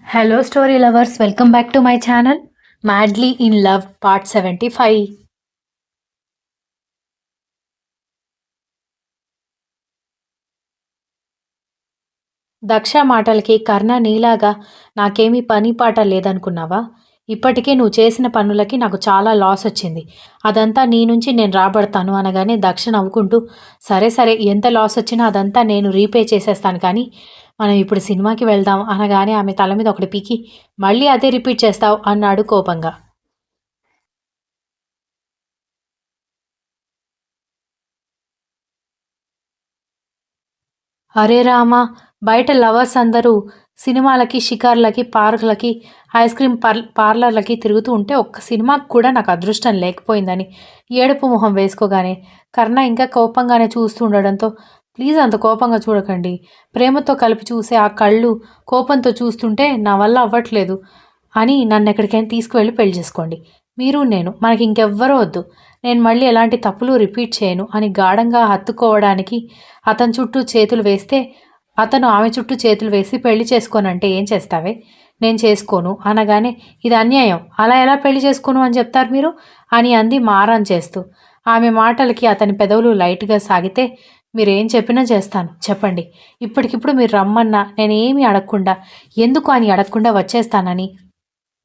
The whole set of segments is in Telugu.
Hello, story lovers. Welcome back to my channel, Madly in Love, Part 75. Daksha మాటలకి కర్ణ నీలాగా నాకేమీ పని పాట లేదనుకున్నావా? ఇప్పటికే నువ్వు చేసిన పనులకి నాకు చాలా లాస్ వచ్చింది. అదంతా నీ నుంచి నేను రాబడతాను అనగానే దక్ష నవ్వుకుంటూ, సరే సరే, ఎంత లాస్ వచ్చినా అదంతా నేను రీపే చేసేస్తాను, కానీ మనం ఇప్పుడు సినిమాకి వెళ్దాం అనగానే ఆమె తల మీద ఒకటి పీకి, మళ్ళీ అదే రిపీట్ చేస్తావు అన్నాడు కోపంగా. అరే రామా! బయట లవర్స్ అందరూ సినిమాలకి, షికార్లకి, పార్కులకి, ఐస్ క్రీమ్ పార్లర్‌లకి తిరుగుతూ ఉంటే ఒక్క సినిమాకి కూడా నాకు అదృష్టం లేకపోయిందని ఏడుపు మొహం వేసుకోగానే కర్ణ ఇంకా కోపంగానే చూస్తూ ఉండడంతో, ప్లీజ్ అంత కోపంగా చూడకండి. ప్రేమతో కలిపి చూసే ఆ కళ్ళు కోపంతో చూస్తుంటే నా వల్ల అవ్వట్లేదు అని నన్నెక్కడికైనా తీసుకువెళ్ళి పెళ్లి చేసుకోండి. మీరు నేను. మనకి ఇంకెవ్వరూ వద్దు. నేను మళ్ళీ ఎలాంటి తప్పులు రిపీట్ చేయను అని గాఢంగా హత్తుకోవడానికి అతని చుట్టూ చేతులు వేస్తే, అతను ఆమె చుట్టూ చేతులు వేసి పెళ్లి చేసుకోనంటే ఏం చేస్తావే? నేను చేసుకోను అనగానే, ఇది అన్యాయం. అలా ఎలా పెళ్లి చేసుకోను అని చెప్తారు మీరు? అని అంది మారాన్ చేస్తూ. ఆమె మాటలకి అతని పెదవులు లైట్‌గా సాగితే, మీరేం చెప్పినా చేస్తాను. చెప్పండి. ఇప్పటికిప్పుడు మీరు రమ్మన్నా నేనేమీ అడగకుండా, ఎందుకు అని అడగకుండా వచ్చేస్తానని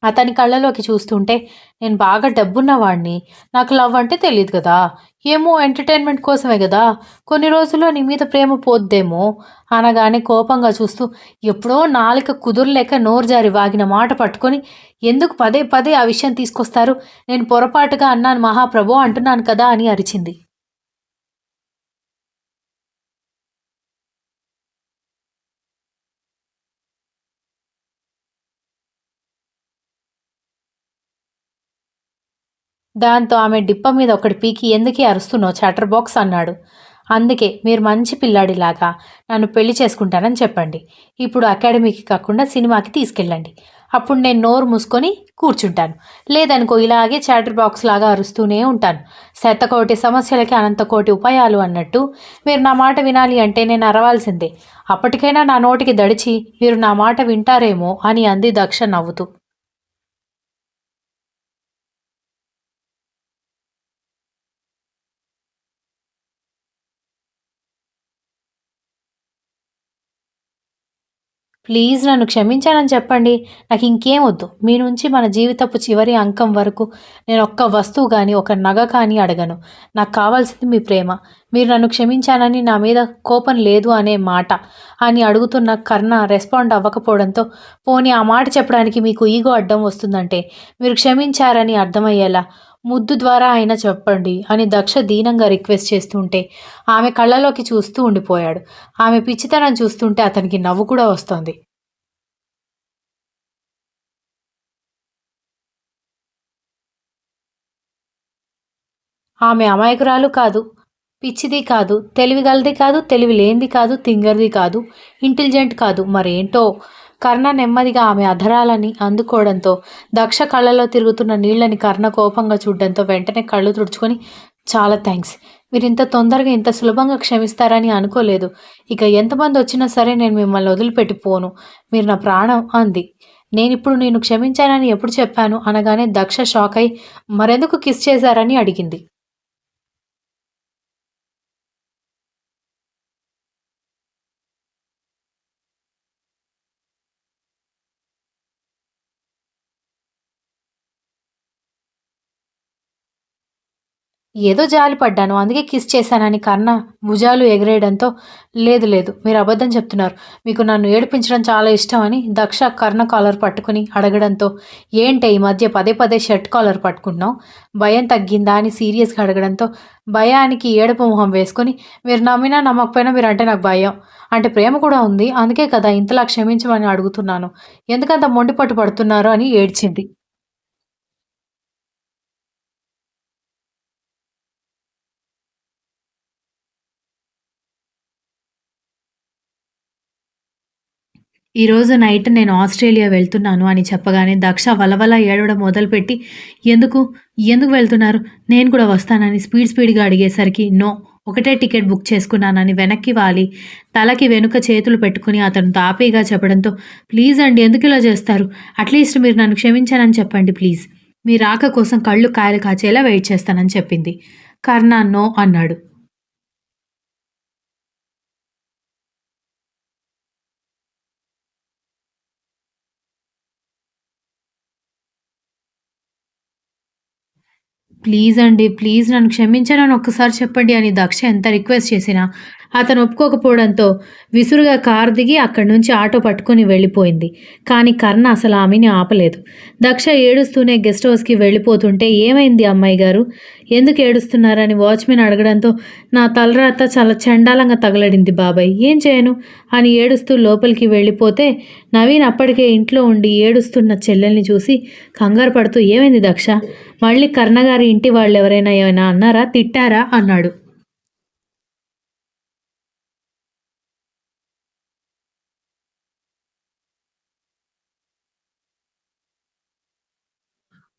అతని కళ్ళలోకి చూస్తుంటే, నేను బాగా డబ్బున్నవాడిని. నాకు లవ్ అంటే తెలీదు గదా! ఏమో ఎంటర్‌టైన్‌మెంట్ కోసమే గదా! కొన్ని రోజుల్లో నీ మీద ప్రేమ పోద్దేమో అనగానే కోపంగా చూస్తూ, ఎప్పుడో నాలుక కుదురులేక నోరు జారి వాగిన మాట పట్టుకొని ఎందుకు పదే పదే ఆ విషయం తీసుకొస్తారు? నేను పొరపాటుగా అన్నాను మహాప్రభో అంటున్నాను కదా అని అరిచింది. దాంతో ఆమె డిప్ప మీద ఒకటి పీకి, ఎందుకే అరుస్తున్నావు చాటర్ బాక్స్ అన్నాడు. అందుకే మీరు మంచి పిల్లాడిలాగా నన్ను పెళ్లి చేసుకుంటానని చెప్పండి. ఇప్పుడు అకాడమీకి కాకుండా సినిమాకి తీసుకెళ్ళండి. అప్పుడు నేను నోరు మూసుకొని కూర్చుంటాను. లేదనుకో ఇలాగే చాటర్ బాక్స్ లాగా అరుస్తూనే ఉంటాను. శతకోటి సమస్యలకి అనంతకోటి ఉపాయాలు అన్నట్టు మీరు నా మాట వినాలి అంటే నేను అరవాల్సిందే. అప్పటికైనా నా నోటికి దడిచి మీరు నా మాట వింటారేమో అని అంది దక్ష నవ్వుతూ. ప్లీజ్ నన్ను క్షమించానని చెప్పండి. నాకింకేం వద్దు. మీ నుంచి మన జీవితపు చివరి అంకం వరకు నేనొక్క వస్తువు గానీ, ఒక నగ కానీ అడగను. నాకు కావాల్సింది మీ ప్రేమ. మీరు నన్ను క్షమించానని నా మీద కోపం లేదు అనే మాట అని అడుగుతున్న కర్ణ రెస్పాండ్ అవ్వకపోవడంతో, పోనీ ఆ మాట చెప్పడానికి మీకు ఈగో అడ్డం వస్తుందంటే, మీరు క్షమించారని అర్థమయ్యేలా ముద్దు ద్వారా అయినా చెప్పండి అని దక్ష దీనంగా రిక్వెస్ట్ చేస్తుంటే, ఆమె కళ్ళలోకి చూస్తూ ఉండిపోయాడు. ఆమె పిచ్చితనం చూస్తుంటే అతనికి నవ్వు కూడా వస్తోంది. ఆమె అమాయకురాలు కాదు, పిచ్చిది కాదు, తెలివిగలది కాదు, తెలివి లేనిది కాదు, తింగరది కాదు, ఇంటెలిజెంట్ కాదు, మరేంటో. కర్ణ నెమ్మదిగా ఆమె అధరాలని అందుకోవడంతో, దక్ష కళ్ళలో తిరుగుతున్న నీళ్ళని కర్ణ కోపంగా చూడడంతో వెంటనే కళ్ళు తుడుచుకొని, చాలా థ్యాంక్స్. మీరింత తొందరగా ఇంత సులభంగా క్షమిస్తారని అనుకోలేదు. ఇక ఎంతమందొచ్చినా సరే నేను మిమ్మల్ని వదిలిపెట్టి పోను. మీరు నా ప్రాణం అంది. నేనిప్పుడు నిన్ను క్షమించానని ఎప్పుడు చెప్పాను అనగానే దక్ష షాకై, మరెందుకు కిస్ చేశారని అడిగింది. ఏదో జాలి పడ్డాను. అందుకే కిస్ చేశానని కర్ణ భుజాలు ఎగిరేయడంతో, లేదు లేదు, మీరు అబద్ధం చెప్తున్నారు. మీకు నన్ను ఏడిపించడం చాలా ఇష్టం అని దక్ష కర్ణ కాలర్ పట్టుకుని అడగడంతో, ఏంటే ఈ మధ్య పదే పదే షర్ట్ కాలర్ పట్టుకుంటున్నావు? భయం తగ్గిందా అని సీరియస్‌గా అడగడంతో, భయానికి ఏడుపు మొహం వేసుకొని, మీరు నమ్మినా నమ్మకపోయినా మీరంటే నాకు భయం. అంటే ప్రేమ కూడా ఉంది. అందుకే కదా ఇంతలా క్షమించమని అడుగుతున్నాను. ఎందుకంత మొండి పట్టు పడుతున్నారు అని ఏడ్చింది. ఈరోజు నైట్ నేను ఆస్ట్రేలియా వెళ్తున్నాను అని చెప్పగానే దక్ష వలవల ఏడవడం మొదలుపెట్టి, ఎందుకు? ఎందుకు వెళ్తున్నారు? నేను కూడా వస్తానని స్పీడ్‌గా అడిగేసరికి, నో, ఒకటే టికెట్ బుక్ చేసుకున్నానని వెనక్కి వాలి, తలకి వెనుక చేతులు పెట్టుకొని అతను తాపీగా చెప్పడంతో, "ప్లీజ్ అండి ఎందుకిలా చేస్తారు? అట్‌లీస్ట్ మీరు నన్ను క్షమించానని చెప్పండి ప్లీజ్. మీ రాక కోసం కళ్ళు కాయలు కాచేలా వెయిట్ చేస్తానని" చెప్పింది. కర్ణ నో అన్నాడు. ప్లీజ్ అండి. ప్లీజ్ నన్ను క్షమించనని ఒక్కసారి చెప్పండి అని దక్ష ఎంత రిక్వెస్ట్ చేసినా, అతను ఒప్పుకోకపోవడంతో విసురుగా కారు దిగి అక్కడి నుంచి ఆటో పట్టుకొని వెళ్ళిపోయింది. కానీ కర్ణ అసలు ఆమెని ఆపలేదు. దక్ష ఏడుస్తూనే గెస్ట్ హౌస్‌కి వెళ్ళిపోతుంటే, "ఏమైంది అమ్మాయి గారు? ఎందుకు ఏడుస్తున్నారని?" వాచ్‌మెన్ అడగడంతో, "నా తలరాత చాలా చెండాలంగా తగలడింది బాబాయ్. ఏం చేయను?" అని ఏడుస్తూ లోపలికి వెళ్ళిపోతే, నవీన్ అప్పటికే ఇంట్లో ఉండి ఏడుస్తున్న చెల్లెల్ని చూసి కంగారు పడుతూ, "ఏమైంది దక్ష? మళ్ళీ కర్ణగారి ఇంటి వాళ్ళెవరైనా ఏమైనా అన్నారా? తిట్టారా?" అన్నాడు.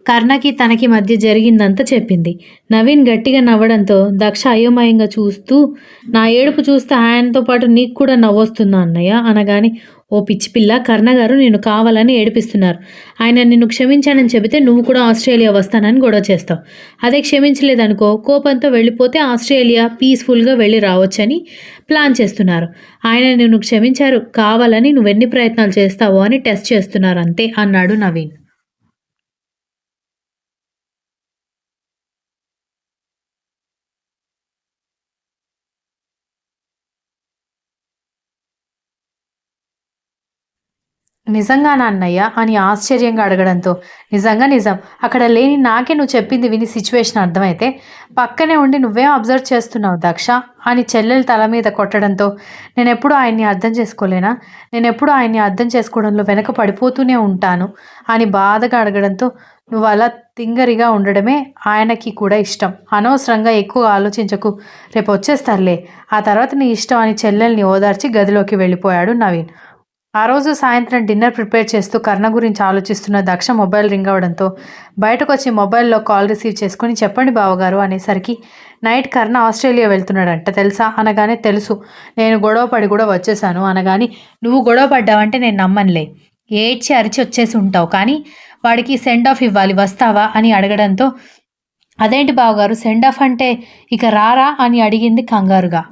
కర్ణకి, తనకి మధ్య జరిగిందంతా చెప్పింది. నవీన్ గట్టిగా నవ్వడంతో దక్ష అయోమయంగా చూస్తూ, "నా ఏడుపు చూస్తే ఆయనతో పాటు నీకు కూడా నవ్వొస్తుందా అన్నయ్య?" అనగానే, "ఓ పిచ్చి పిల్ల, కర్ణగారు నిన్ను కావాలని ఏడిపిస్తున్నారు. ఆయన నిన్ను క్షమించానని చెబితే నువ్వు కూడా ఆస్ట్రేలియా వస్తానని గొడవ చేస్తావు. అదే క్షమించలేదనుకో, కోపంతో వెళ్ళిపోతే ఆస్ట్రేలియా పీస్‌ఫుల్‌గా వెళ్ళి రావచ్చని ప్లాన్ చేస్తున్నారు. ఆయన నిన్ను క్షమించారు. కావాలని నువ్వెన్ని ప్రయత్నాలు చేస్తావో అని టెస్ట్ చేస్తున్నారు అంతే" అన్నాడు నవీన్. నిజంగానా అన్నయ్య? అని ఆశ్చర్యంగా అడగడంతో, నిజంగా నిజం. అక్కడ లేని నాకే నువ్వు చెప్పింది విని సిట్యుయేషన్ అర్థమైతే, పక్కనే ఉండి నువ్వేం అబ్జర్వ్ చేస్తున్నావు దక్ష? అని చెల్లెలు తల మీద కొట్టడంతో, నేనెప్పుడూ ఆయన్ని అర్థం చేసుకోలేనా? నేనెప్పుడూ ఆయన్ని అర్థం చేసుకోవడంలో వెనక పడిపోతూనే ఉంటాను అని బాధగా అడగడంతో, నువ్వలా తింగరిగా ఉండడమే ఆయనకి కూడా ఇష్టం. అనవసరంగా ఎక్కువ ఆలోచించకు. రేపొచ్చేస్తారులే. ఆ తర్వాత నీ ఇష్టం అని చెల్లెల్ని ఓదార్చి గదిలోకి వెళ్ళిపోయాడు నవీన్. ఆ రోజు సాయంత్రం డిన్నర్ ప్రిపేర్ చేస్తూ కర్ణ గురించి ఆలోచిస్తున్న దక్ష మొబైల్ రింగ్ అవ్వడంతో బయటకొచ్చి మొబైల్‌లో కాల్ రిసీవ్ చేసుకొని, "చెప్పండి బావగారు" అనేసరికి, "నైట్ కర్ణ ఆస్ట్రేలియా వెళ్తున్నాడంట తెలుసా?" అనగానే, "తెలుసు. నేను గొడవ పడి కూడా వచ్చేసాను" అనగానే, "నువ్వు గొడవ పడ్డావంటే నేను నమ్మనులే. ఏడ్చి అరిచి వచ్చేసి ఉంటావు. కానీ వాడికి సెండ్ ఆఫ్ ఇవ్వాలి వస్తావా?" అని అడగడంతో, "అదేంటి బావగారు సెండ్ ఆఫ్ అంటే ఇక రారా?" అని అడిగింది కంగారుగా.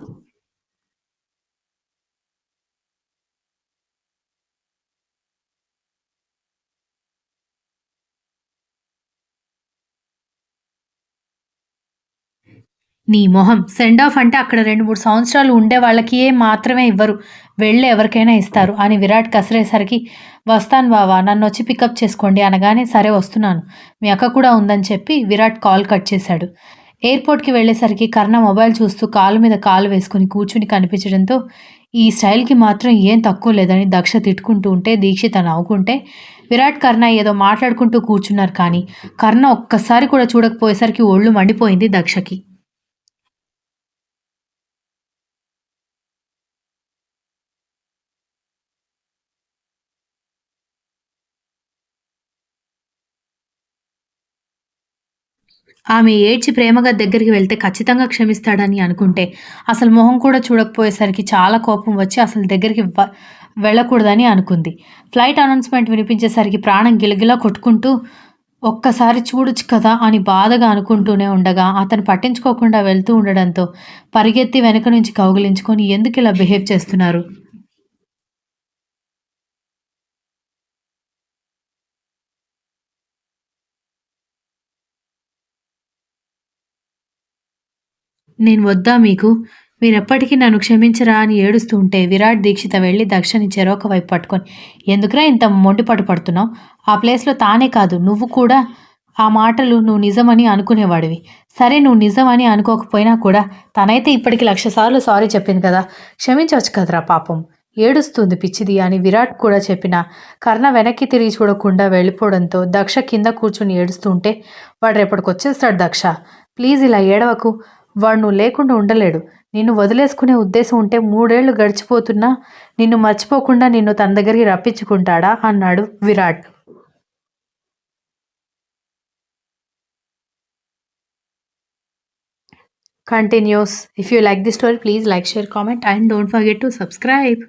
నీ మొహం. సెండ్ ఆఫ్ అంటే అక్కడ 2, 3 సంవత్సరాలు ఉండే వాళ్ళకి మాత్రమే ఇవ్వరు. వెళ్ళి ఎవరికైనా ఇస్తారు అని విరాట్ కసిరేసరికి, "వస్తాను బావ నన్నొచ్చి పికప్ చేసుకోండి" అనగానే, "సరే వస్తున్నాను. మీ అక్క కూడా ఉందని" చెప్పి విరాట్ కాల్ కట్ చేశాడు. ఎయిర్‌పోర్ట్‌కి వెళ్ళేసరికి కర్ణ మొబైల్ చూస్తూ కాలు మీద కాలు వేసుకొని కూర్చుని కనిపించడంతో, ఈ స్టైల్‌కి మాత్రం ఏం తక్కువ లేదని దక్ష తిట్టుకుంటూ ఉంటే, దీక్షిత నవ్వుకుంటే, విరాట్, కర్ణ ఏదో మాట్లాడుకుంటూ కూర్చున్నారు కానీ, కర్ణ ఒక్కసారి కూడా చూడకపోయేసరికి ఒళ్ళు మండిపోయింది దక్షకి. ఆమె ఏడ్చి ప్రేమగా దగ్గరికి వెళ్తే ఖచ్చితంగా క్షమిస్తాడని అనుకుంటే, అసలు మొహం కూడా చూడకపోయేసరికి చాలా కోపం వచ్చి అసలు దగ్గరికి వెళ్ళకూడదని అనుకుంది. ఫ్లైట్ అనౌన్స్‌మెంట్ వినిపించేసరికి ప్రాణం గిలగిలా కొట్టుకుంటూ, "ఒక్కసారి చూడొచ్చు కదా!" అని బాధగా అనుకుంటూనే ఉండగా, అతను పట్టించుకోకుండా వెళ్తూ ఉండడంతో పరిగెత్తి వెనక నుంచి కౌగిలించుకొని, "ఎందుకిలా బిహేవ్ చేస్తున్నారు?" నేను వద్దా మీకు? మీరెప్పటికీ నన్ను క్షమించరా అని ఏడుస్తూ ఉంటే విరాట్, దీక్షిత వెళ్లి దక్షని చెరొక వైపు పట్టుకొని, ఎందుకురా ఇంత మొండిపట్టు పడుతున్నావు? ఆ ప్లేస్‌లో తానే కాదు నువ్వు కూడా ఆ మాటలు నువ్వు నిజమని అనుకునేవాడివి. సరే నువ్వు నిజమని అనుకోకపోయినా కూడా తనైతే ఇప్పటికి 1,00,000 సార్లు సారీ చెప్పింది కదా! క్షమించొచ్చు కదరా పాపం. ఏడుస్తుంది పిచ్చిది అని విరాట్ కూడా చెప్పినా కర్ణ వెనక్కి తిరిగి చూడకుండా వెళ్ళిపోవడంతో దక్ష కింద కూర్చొని ఏడుస్తూ ఉంటే, "వాడు రేపటికొచ్చేస్తాడు దక్ష. ప్లీజ్ ఇలా ఏడవకు. వాడు నువ్వు లేకుండా ఉండలేడు. నిన్ను వదిలేసుకునే ఉద్దేశం ఉంటే 3 ఏళ్లు గడిచిపోతున్నా నిన్ను మర్చిపోకుండా నిన్ను తన దగ్గరికి రప్పించుకుంటాడా?" అన్నాడు Virat. continues. If you like this story, please like, share, comment, and don't forget to subscribe.